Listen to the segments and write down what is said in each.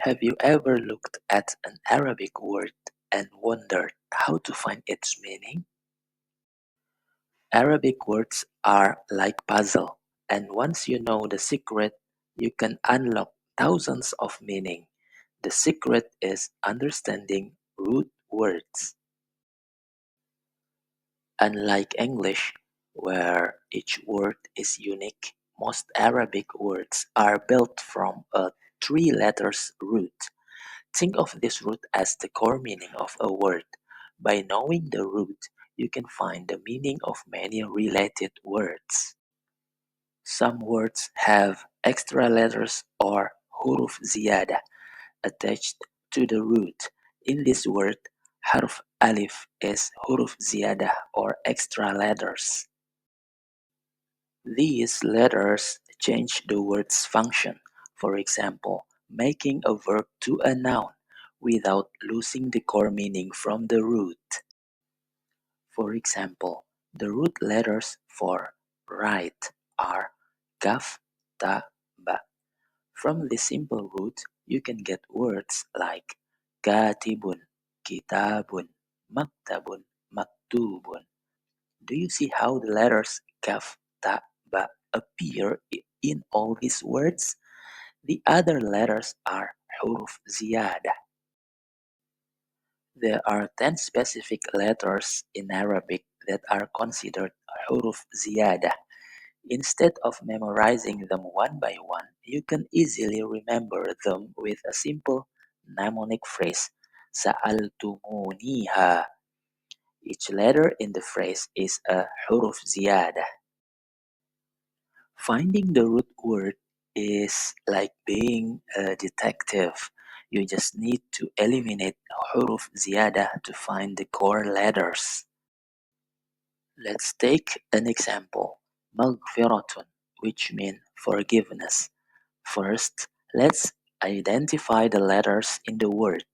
Have you ever looked at an Arabic word and wondered how to find its meaning? Arabic words are like puzzle, and once you know the secret, you can unlock thousands of meaning. The secret is understanding root words. Unlike English, where each word is unique, most Arabic words are built from a three letters root. Think of this root as the core meaning of a word. By knowing the root, you can find the meaning of many related words. Some words have extra letters or huruf ziyadah attached to the root. In this word, harf alif is huruf ziyadah or extra letters. These letters change the word's function, for example, making a verb to a noun without losing the core meaning from the root. For example, the root letters for write are kaf, ta, ba. From this simple root, you can get words like katibun, kitabun, maktabun, maktubun. Do you see how the letters kaf, ta, ba appear in all these words? The other letters are huruf ziyadah. There are 10 specific letters in Arabic that are considered huruf ziyadah. Instead of memorizing them one by one, you can easily remember them with a simple mnemonic phrase, sa'altumuniha. Each letter in the phrase is a huruf ziyadah. Finding the root word is like being a detective. You just need to eliminate huruf ziyadah to find the core letters. Let's take an example. Maghfiratun, which means forgiveness. First, let's identify the letters in the word.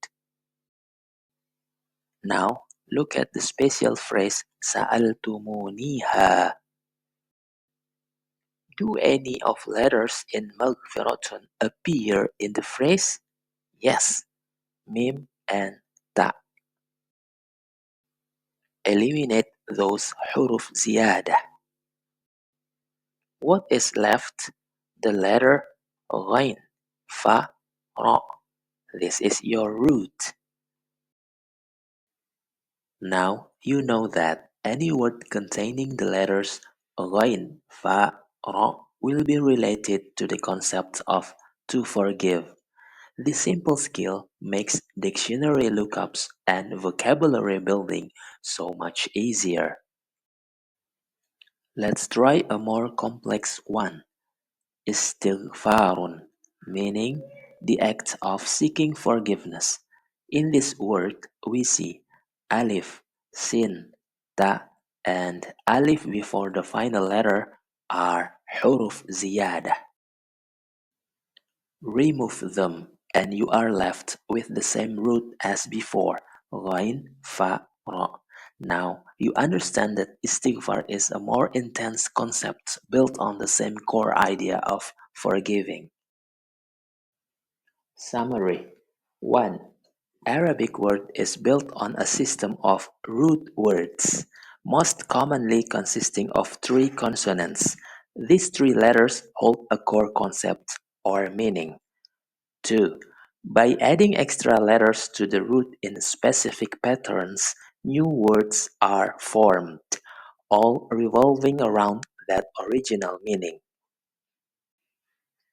Now, look at the special phrase sa'altumuniha. Do any of letters in Maghfiratun appear in the phrase? Yes, mim and ta. Eliminate those huruf ziyadah. What is left? The letter ghain, fa, ra. This is your root. Now you know that any word containing the letters ghain, fa, ra will be related to the concept of to forgive. This simple skill makes dictionary lookups and vocabulary building so much easier. Let's try a more complex one. Istighfarun, meaning the act of seeking forgiveness. In this word, we see alif, sin, ta, and alif before the final letter are huruf ziyadah. Remove them and you are left with the same root as before, ghain, fa, ra. Now you understand that istighfar is a more intense concept built on the same core idea of forgiving. Summary 1. Arabic word is built on a system of root words, most commonly consisting of three consonants. These three letters hold a core concept or meaning. 2. By adding extra letters to the root in specific patterns, new words are formed, all revolving around that original meaning.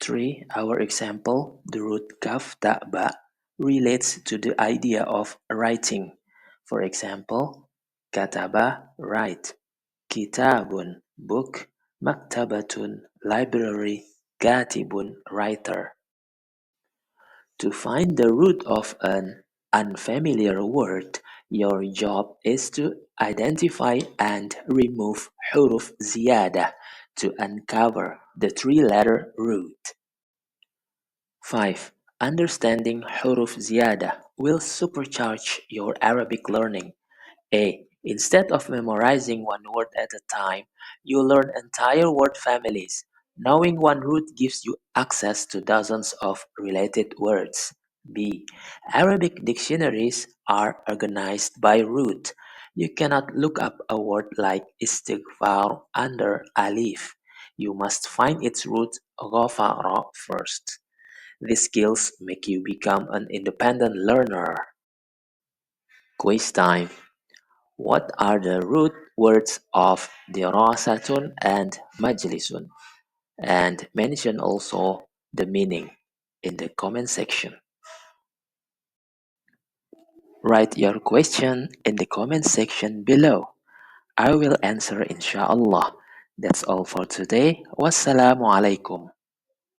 3. Our example, the root kaf ta ba, relates to the idea of writing. For example, kataba, write, kitabun, book, maktabatun, library, katibun, writer. To find the root of an unfamiliar word, your job is to identify and remove huruf ziyadah to uncover the three-letter root. 5. Understanding huruf ziyadah will supercharge your Arabic learning. A. Instead of memorizing one word at a time, you learn entire word families. Knowing one root gives you access to dozens of related words. B. Arabic dictionaries are organized by root. You cannot look up a word like istighfar under alif. You must find its root ghafara first. These skills make you become an independent learner. Quiz time. What are the root words of dirasatun and majlisun? And mention also the meaning in the comment section. Write your question in the comment section below. I will answer inshallah. That's all for today. Wassalamu alaikum.